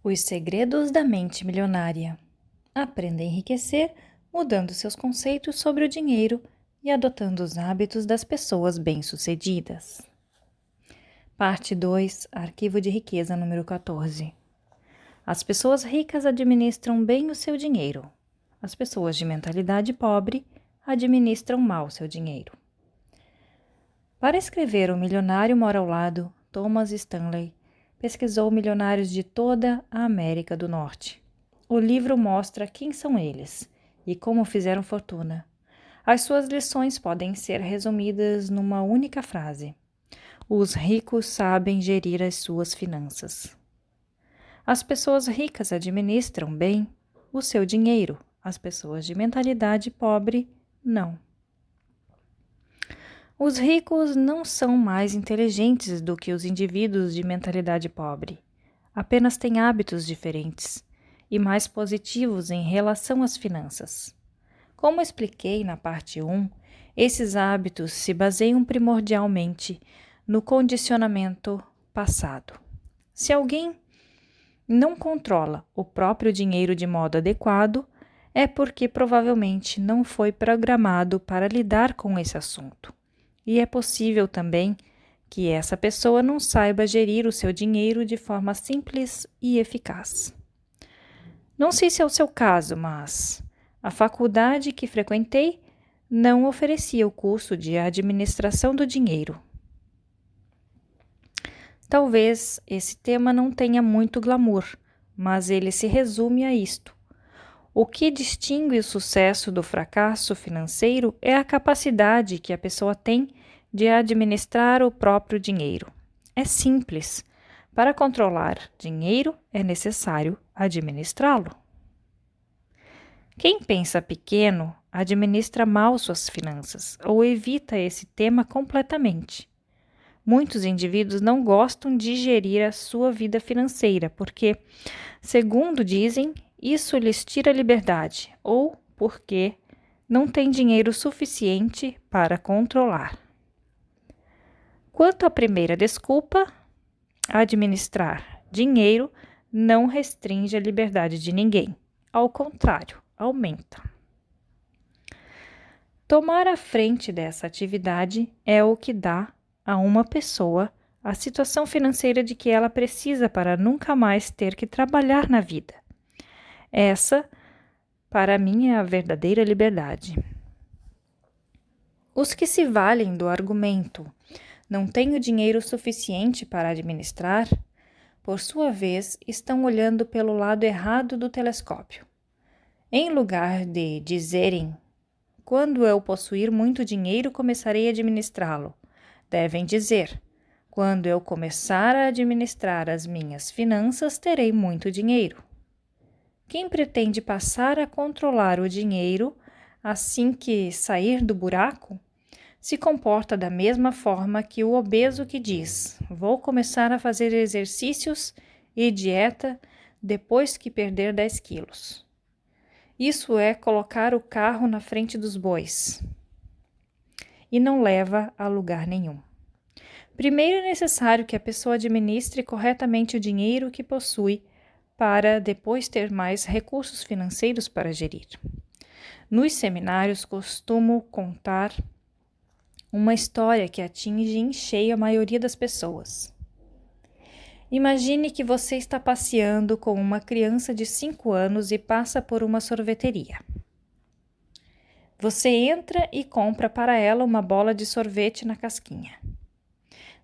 Os segredos da mente milionária. Aprenda a enriquecer mudando seus conceitos sobre o dinheiro e adotando os hábitos das pessoas bem-sucedidas. Parte 2, Arquivo de Riqueza número 14. As pessoas ricas administram bem o seu dinheiro. As pessoas de mentalidade pobre administram mal seu dinheiro. Para escrever O Milionário Mora ao Lado, Thomas Stanley pesquisou milionários de toda a América do Norte. O livro mostra quem são eles e como fizeram fortuna. As suas lições podem ser resumidas numa única frase: os ricos sabem gerir as suas finanças. As pessoas ricas administram bem o seu dinheiro, as pessoas de mentalidade pobre não. Os ricos não são mais inteligentes do que os indivíduos de mentalidade pobre. Apenas têm hábitos diferentes e mais positivos em relação às finanças. Como expliquei na parte 1, esses hábitos se baseiam primordialmente no condicionamento passado. Se alguém não controla o próprio dinheiro de modo adequado, é porque provavelmente não foi programado para lidar com esse assunto. E é possível também que essa pessoa não saiba gerir o seu dinheiro de forma simples e eficaz. Não sei se é o seu caso, mas a faculdade que frequentei não oferecia o curso de administração do dinheiro. Talvez esse tema não tenha muito glamour, mas ele se resume a isto. O que distingue o sucesso do fracasso financeiro é a capacidade que a pessoa tem de administrar o próprio dinheiro. É simples. Para controlar dinheiro, é necessário administrá-lo. Quem pensa pequeno administra mal suas finanças ou evita esse tema completamente. Muitos indivíduos não gostam de gerir a sua vida financeira porque, segundo dizem, isso lhes tira a liberdade ou porque não têm dinheiro suficiente para controlar. Quanto à primeira desculpa, administrar dinheiro não restringe a liberdade de ninguém. Ao contrário, aumenta. Tomar a frente dessa atividade é o que dá a uma pessoa a situação financeira de que ela precisa para nunca mais ter que trabalhar na vida. Essa, para mim, é a verdadeira liberdade. Os que se valem do argumento não tenho dinheiro suficiente para administrar, por sua vez, estão olhando pelo lado errado do telescópio. Em lugar de dizerem, quando eu possuir muito dinheiro, começarei a administrá-lo, devem dizer, quando eu começar a administrar as minhas finanças, terei muito dinheiro. Quem pretende passar a controlar o dinheiro assim que sair do buraco, se comporta da mesma forma que o obeso que diz: vou começar a fazer exercícios e dieta depois que perder 10 quilos. Isso é colocar o carro na frente dos bois e não leva a lugar nenhum. Primeiro é necessário que a pessoa administre corretamente o dinheiro que possui para depois ter mais recursos financeiros para gerir. Nos seminários costumo contar uma história que atinge em cheio a maioria das pessoas. Imagine que você está passeando com uma criança de 5 anos e passa por uma sorveteria. Você entra e compra para ela uma bola de sorvete na casquinha.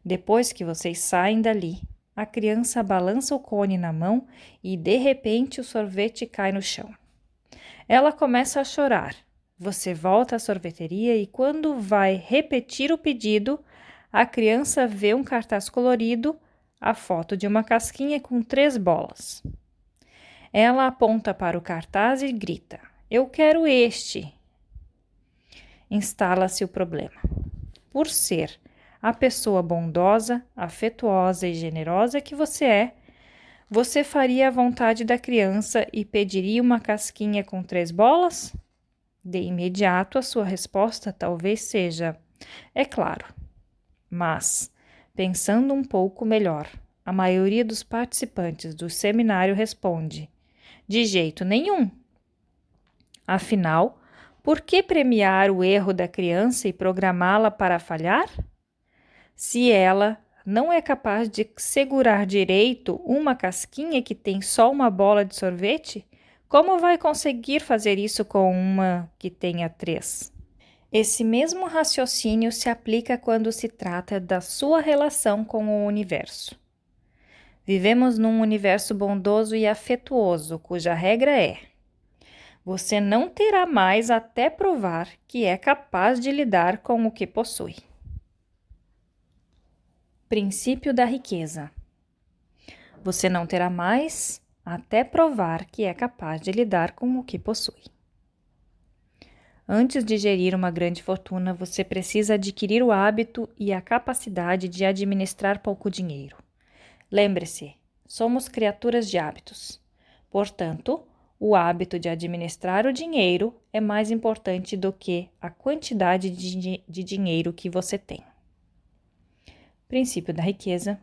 Depois que vocês saem dali, a criança balança o cone na mão e, de repente, o sorvete cai no chão. Ela começa a chorar. Você volta à sorveteria e, quando vai repetir o pedido, a criança vê um cartaz colorido, a foto de uma casquinha com 3 bolas. Ela aponta para o cartaz e grita: eu quero este. Instala-se o problema. Por ser a pessoa bondosa, afetuosa e generosa que você é, você faria a vontade da criança e pediria uma casquinha com 3 bolas? De imediato, a sua resposta talvez seja: é claro. Mas, pensando um pouco melhor, a maioria dos participantes do seminário responde: de jeito nenhum. Afinal, por que premiar o erro da criança e programá-la para falhar? Se ela não é capaz de segurar direito uma casquinha que tem só uma bola de sorvete, como vai conseguir fazer isso com uma que tenha 3? Esse mesmo raciocínio se aplica quando se trata da sua relação com o universo. Vivemos num universo bondoso e afetuoso, cuja regra é: você não terá mais até provar que é capaz de lidar com o que possui. Princípio da riqueza. Você não terá mais até provar que é capaz de lidar com o que possui. Antes de gerir uma grande fortuna, você precisa adquirir o hábito e a capacidade de administrar pouco dinheiro. Lembre-se, somos criaturas de hábitos. Portanto, o hábito de administrar o dinheiro é mais importante do que a quantidade de dinheiro que você tem. Princípio da riqueza.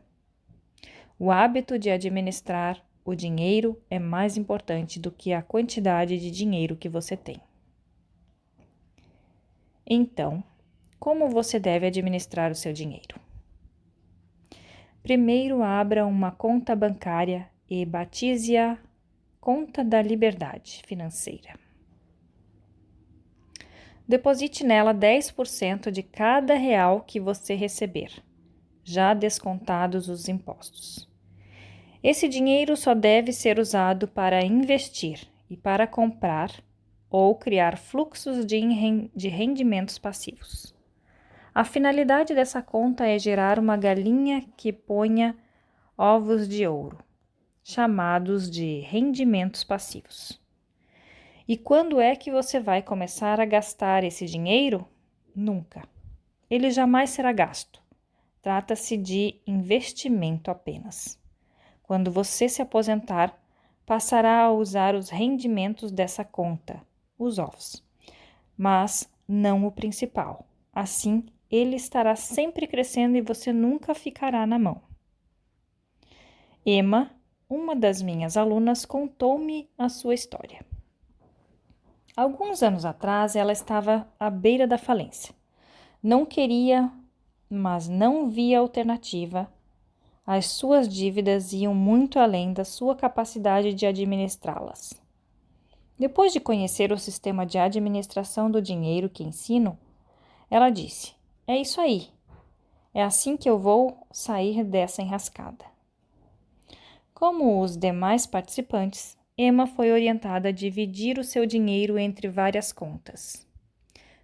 O hábito de administrar o dinheiro é mais importante do que a quantidade de dinheiro que você tem. Então, como você deve administrar o seu dinheiro? Primeiro, abra uma conta bancária e batize-a Conta da Liberdade Financeira. Deposite nela 10% de cada real que você receber, já descontados os impostos. Esse dinheiro só deve ser usado para investir e para comprar ou criar fluxos de rendimentos passivos. A finalidade dessa conta é gerar uma galinha que ponha ovos de ouro, chamados de rendimentos passivos. E quando é que você vai começar a gastar esse dinheiro? Nunca. Ele jamais será gasto. Trata-se de investimento apenas. Quando você se aposentar, passará a usar os rendimentos dessa conta, os ovos, mas não o principal. Assim, ele estará sempre crescendo e você nunca ficará na mão. Emma, uma das minhas alunas, contou-me a sua história. Alguns anos atrás, ela estava à beira da falência. Não queria, mas não via alternativa. As suas dívidas iam muito além da sua capacidade de administrá-las. Depois de conhecer o sistema de administração do dinheiro que ensino, ela disse: é isso aí. É assim que eu vou sair dessa enrascada. Como os demais participantes, Emma foi orientada a dividir o seu dinheiro entre várias contas.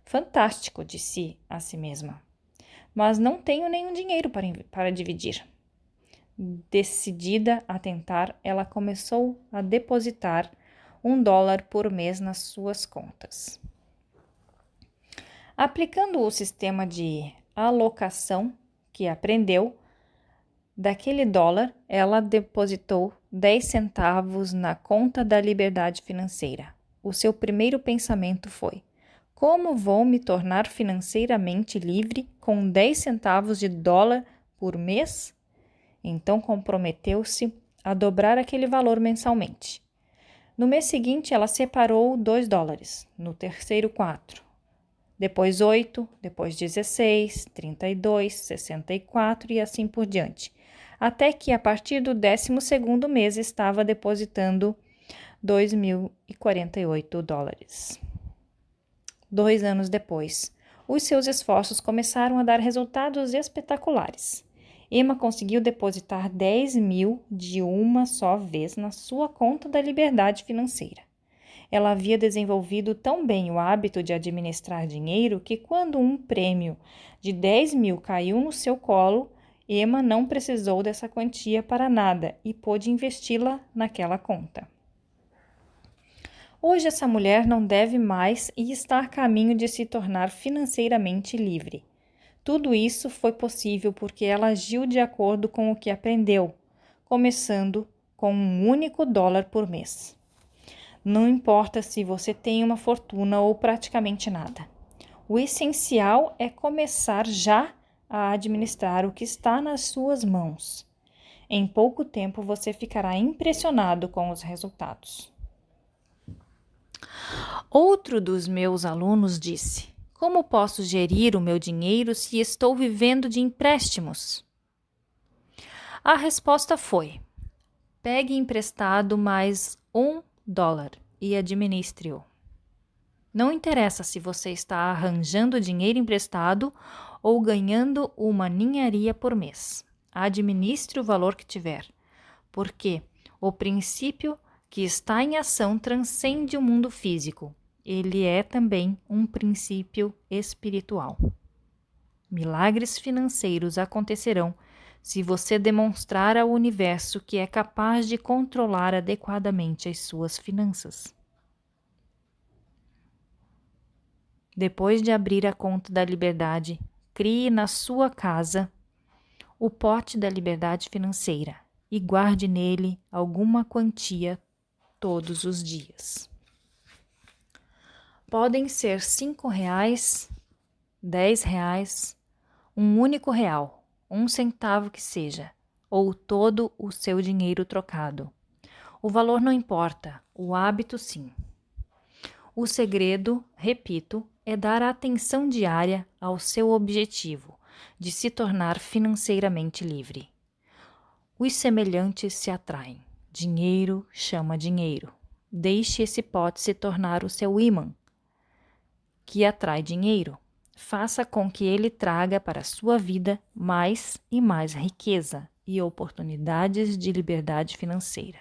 Fantástico, disse a si mesma. Mas não tenho nenhum dinheiro para dividir. Decidida a tentar, ela começou a depositar $1 por mês nas suas contas. Aplicando o sistema de alocação que aprendeu, daquele dólar, ela depositou 10 centavos na conta da liberdade financeira. O seu primeiro pensamento foi: como vou me tornar financeiramente livre com 10 centavos de dólar por mês? Então comprometeu-se a dobrar aquele valor mensalmente. No mês seguinte, ela separou $2, no terceiro 4, depois 8, depois 16, 32, 64 e assim por diante, até que a partir do 12º mês estava depositando $2.048. 2 anos depois, os seus esforços começaram a dar resultados espetaculares. Emma conseguiu depositar 10 mil de uma só vez na sua conta da liberdade financeira. Ela havia desenvolvido tão bem o hábito de administrar dinheiro que quando um prêmio de 10 mil caiu no seu colo, Emma não precisou dessa quantia para nada e pôde investi-la naquela conta. Hoje essa mulher não deve mais e está a caminho de se tornar financeiramente livre. Tudo isso foi possível porque ela agiu de acordo com o que aprendeu, começando com um único dólar por mês. Não importa se você tem uma fortuna ou praticamente nada. O essencial é começar já a administrar o que está nas suas mãos. Em pouco tempo você ficará impressionado com os resultados. Outro dos meus alunos disse: como posso gerir o meu dinheiro se estou vivendo de empréstimos? A resposta foi: pegue emprestado mais $1 e administre-o. Não interessa se você está arranjando dinheiro emprestado ou ganhando uma ninharia por mês. Administre o valor que tiver, porque o princípio que está em ação transcende o mundo físico. Ele é também um princípio espiritual. Milagres financeiros acontecerão se você demonstrar ao universo que é capaz de controlar adequadamente as suas finanças. Depois de abrir a conta da liberdade, crie na sua casa o pote da liberdade financeira e guarde nele alguma quantia todos os dias. Podem ser R$5, R$10, um único real, 1 centavo que seja, ou todo o seu dinheiro trocado. O valor não importa, o hábito sim. O segredo, repito, é dar atenção diária ao seu objetivo de se tornar financeiramente livre. Os semelhantes se atraem. Dinheiro chama dinheiro. Deixe esse pote se tornar o seu ímã, que atrai dinheiro. Faça com que ele traga para a sua vida mais e mais riqueza e oportunidades de liberdade financeira.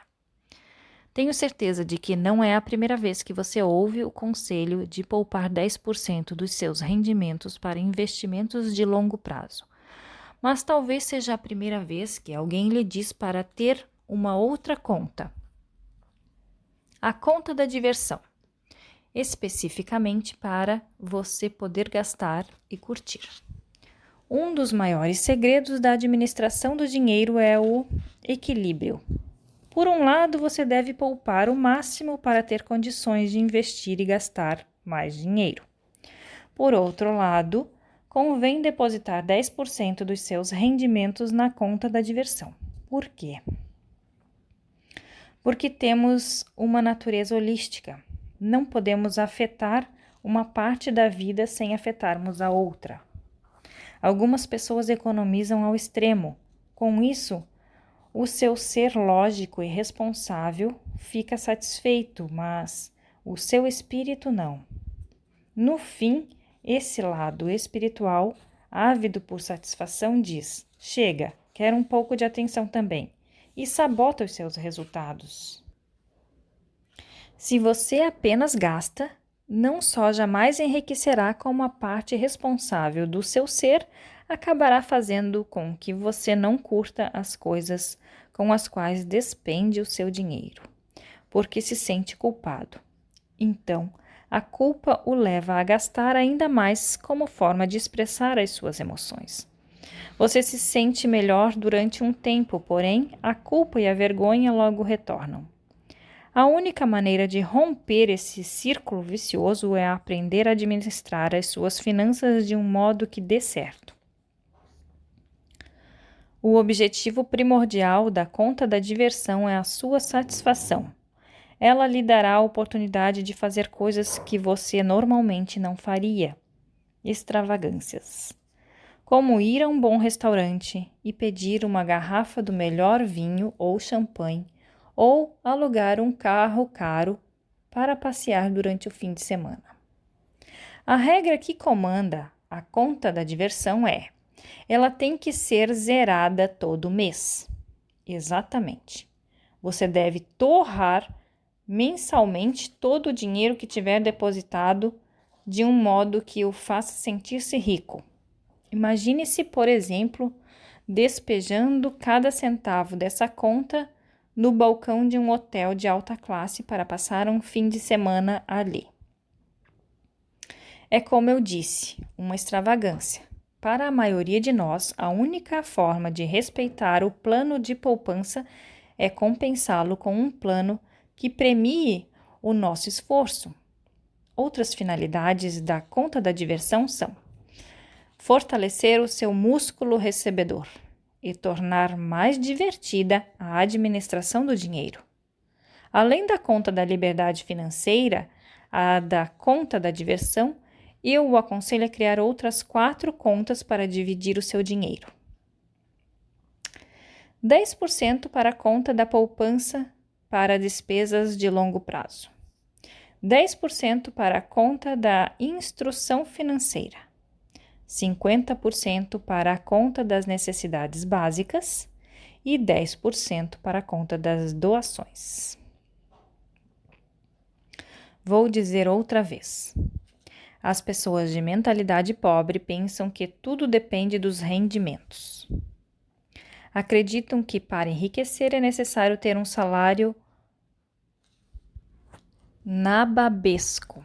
Tenho certeza de que não é a primeira vez que você ouve o conselho de poupar 10% dos seus rendimentos para investimentos de longo prazo. Mas talvez seja a primeira vez que alguém lhe diz para ter uma outra conta. A conta da diversão, especificamente para você poder gastar e curtir. Um dos maiores segredos da administração do dinheiro é o equilíbrio. Por um lado, você deve poupar o máximo para ter condições de investir e gastar mais dinheiro. Por outro lado, convém depositar 10% dos seus rendimentos na conta da diversão. Por quê? Porque temos uma natureza holística. Não podemos afetar uma parte da vida sem afetarmos a outra. Algumas pessoas economizam ao extremo. Com isso, o seu ser lógico e responsável fica satisfeito, mas o seu espírito não. No fim, esse lado espiritual, ávido por satisfação, diz: chega, quero um pouco de atenção também, e sabota os seus resultados. Se você apenas gasta, não só jamais enriquecerá, como a parte responsável do seu ser acabará fazendo com que você não curta as coisas com as quais despende o seu dinheiro, porque se sente culpado. Então, a culpa o leva a gastar ainda mais como forma de expressar as suas emoções. Você se sente melhor durante um tempo, porém, a culpa e a vergonha logo retornam. A única maneira de romper esse círculo vicioso é aprender a administrar as suas finanças de um modo que dê certo. O objetivo primordial da conta da diversão é a sua satisfação. Ela lhe dará a oportunidade de fazer coisas que você normalmente não faria. Extravagâncias. Como ir a um bom restaurante e pedir uma garrafa do melhor vinho ou champanhe, ou alugar um carro caro para passear durante o fim de semana. A regra que comanda a conta da diversão é: ela tem que ser zerada todo mês. Exatamente. Você deve torrar mensalmente todo o dinheiro que tiver depositado de um modo que o faça sentir-se rico. Imagine-se, por exemplo, despejando cada centavo dessa conta no balcão de um hotel de alta classe para passar um fim de semana ali. É como eu disse, uma extravagância. Para a maioria de nós, a única forma de respeitar o plano de poupança é compensá-lo com um plano que premie o nosso esforço. Outras finalidades da conta da diversão são: fortalecer o seu músculo recebedor. e tornar mais divertida a administração do dinheiro. Além da conta da liberdade financeira, a da conta da diversão, eu o aconselho a criar outras 4 contas para dividir o seu dinheiro. 10% para a conta da poupança para despesas de longo prazo. 10% para a conta da instrução financeira. 50% para a conta das necessidades básicas e 10% para a conta das doações. Vou dizer outra vez. As pessoas de mentalidade pobre pensam que tudo depende dos rendimentos. Acreditam que para enriquecer é necessário ter um salário nababesco.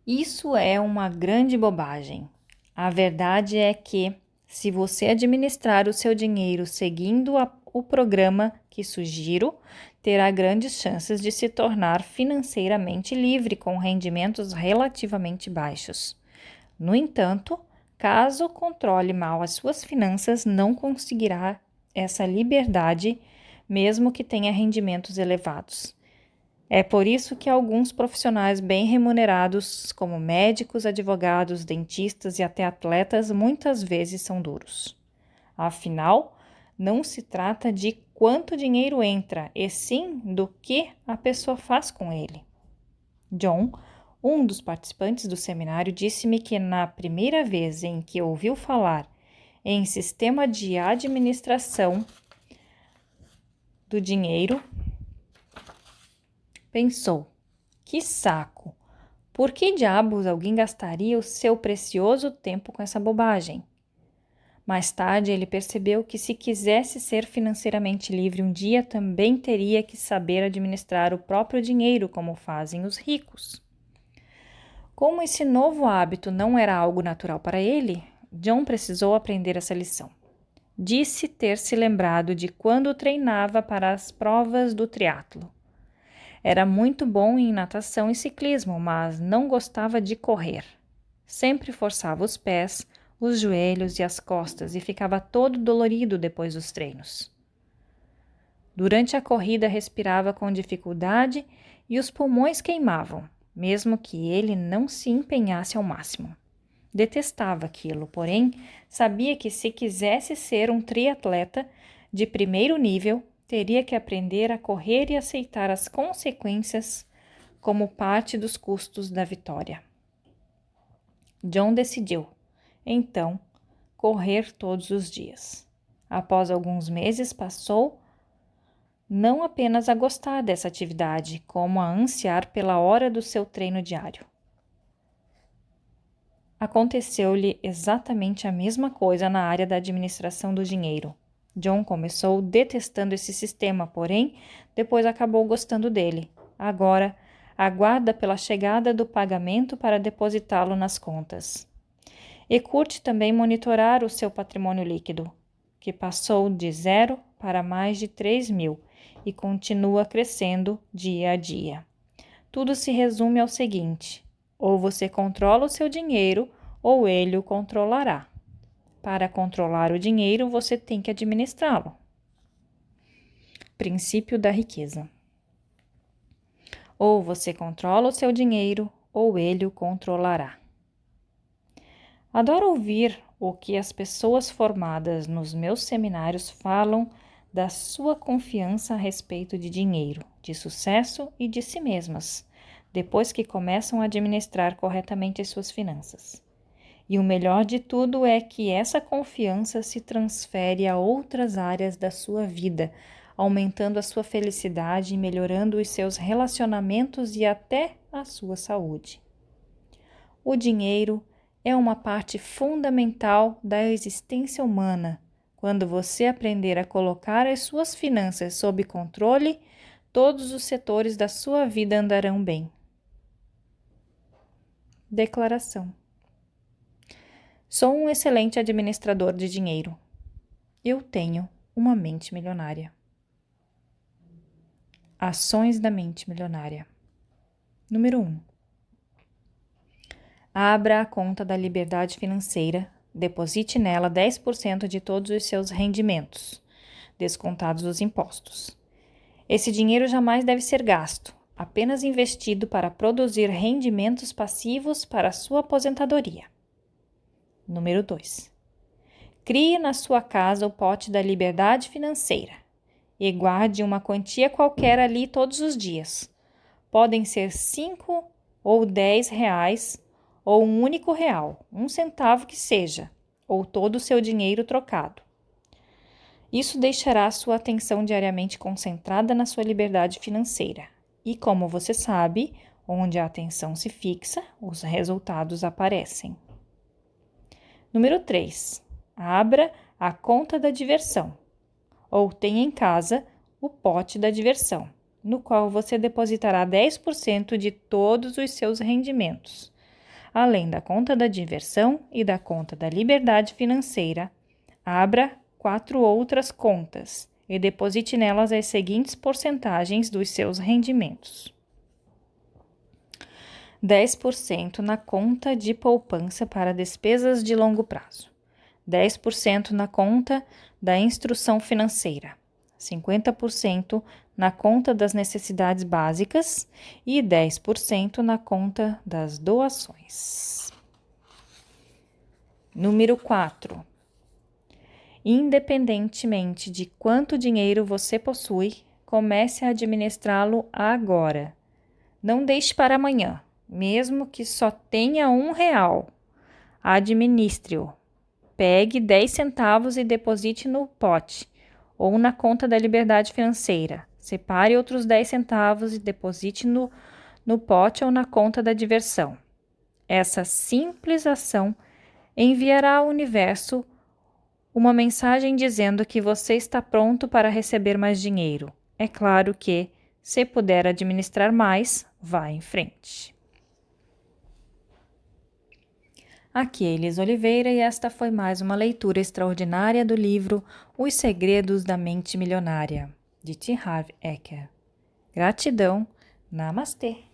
Isso é uma grande bobagem. A verdade é que, se você administrar o seu dinheiro seguindo o programa que sugiro, terá grandes chances de se tornar financeiramente livre com rendimentos relativamente baixos. No entanto, caso controle mal as suas finanças, não conseguirá essa liberdade, mesmo que tenha rendimentos elevados. É por isso que alguns profissionais bem remunerados, como médicos, advogados, dentistas e até atletas, muitas vezes são duros. Afinal, não se trata de quanto dinheiro entra, e sim do que a pessoa faz com ele. John, um dos participantes do seminário, disse-me que na primeira vez em que ouviu falar em sistema de administração do dinheiro, pensou: que saco! Por que diabos alguém gastaria o seu precioso tempo com essa bobagem? Mais tarde, ele percebeu que se quisesse ser financeiramente livre um dia, também teria que saber administrar o próprio dinheiro como fazem os ricos. Como esse novo hábito não era algo natural para ele, John precisou aprender essa lição. Disse ter se lembrado de quando treinava para as provas do triatlo. Era muito bom em natação e ciclismo, mas não gostava de correr. Sempre forçava os pés, os joelhos e as costas e ficava todo dolorido depois dos treinos. Durante a corrida respirava com dificuldade e os pulmões queimavam, mesmo que ele não se empenhasse ao máximo. Detestava aquilo, porém sabia que se quisesse ser um triatleta de primeiro nível, teria que aprender a correr e aceitar as consequências como parte dos custos da vitória. John decidiu, então, correr todos os dias. Após alguns meses, passou não apenas a gostar dessa atividade, como a ansiar pela hora do seu treino diário. Aconteceu-lhe exatamente a mesma coisa na área da administração do dinheiro. John começou detestando esse sistema, porém, depois acabou gostando dele. Agora, aguarda pela chegada do pagamento para depositá-lo nas contas. E curte também monitorar o seu patrimônio líquido, que passou de 0 para mais de 3.000 e continua crescendo dia a dia. Tudo se resume ao seguinte: ou você controla o seu dinheiro, ou ele o controlará. Para controlar o dinheiro, você tem que administrá-lo. Princípio da riqueza. Ou você controla o seu dinheiro, ou ele o controlará. Adoro ouvir o que as pessoas formadas nos meus seminários falam da sua confiança a respeito de dinheiro, de sucesso e de si mesmas, depois que começam a administrar corretamente as suas finanças. E o melhor de tudo é que essa confiança se transfere a outras áreas da sua vida, aumentando a sua felicidade e melhorando os seus relacionamentos e até a sua saúde. O dinheiro é uma parte fundamental da existência humana. Quando você aprender a colocar as suas finanças sob controle, todos os setores da sua vida andarão bem. Declaração. Sou um excelente administrador de dinheiro. Eu tenho uma mente milionária. Ações da mente milionária. Número 1. Abra a conta da liberdade financeira Deposite nela 10% de todos os seus rendimentos, descontados os impostos. Esse dinheiro jamais deve ser gasto, apenas investido para produzir rendimentos passivos para a sua aposentadoria. Número 2. Crie na sua casa o pote da liberdade financeira e guarde uma quantia qualquer ali todos os dias. Podem ser 5 ou 10 reais ou um único real, 1 centavo que seja, ou todo o seu dinheiro trocado. Isso deixará a sua atenção diariamente concentrada na sua liberdade financeira. E como você sabe, onde a atenção se fixa, os resultados aparecem. Número 3. Abra a conta da diversão, ou tenha em casa o pote da diversão, no qual você depositará 10% de todos os seus rendimentos. Além da conta da diversão e da conta da liberdade financeira, abra 4 outras contas e deposite nelas as seguintes porcentagens dos seus rendimentos. 10% na conta de poupança para despesas de longo prazo, 10% na conta da instrução financeira, 50% na conta das necessidades básicas e 10% na conta das doações. Número 4. Independentemente de quanto dinheiro você possui, comece a administrá-lo agora. Não deixe para amanhã, mesmo que só tenha R$1. Administre-o. Pegue 10 centavos e deposite no pote ou na conta da liberdade financeira. Separe outros 10 centavos e deposite no pote ou na conta da diversão. Essa simples ação enviará ao universo uma mensagem dizendo que você está pronto para receber mais dinheiro. É claro que, se puder administrar mais, vá em frente. Aqui é Elis Oliveira e esta foi mais uma leitura extraordinária do livro Os Segredos da Mente Milionária, de T. Harv Eker. Gratidão. Namastê.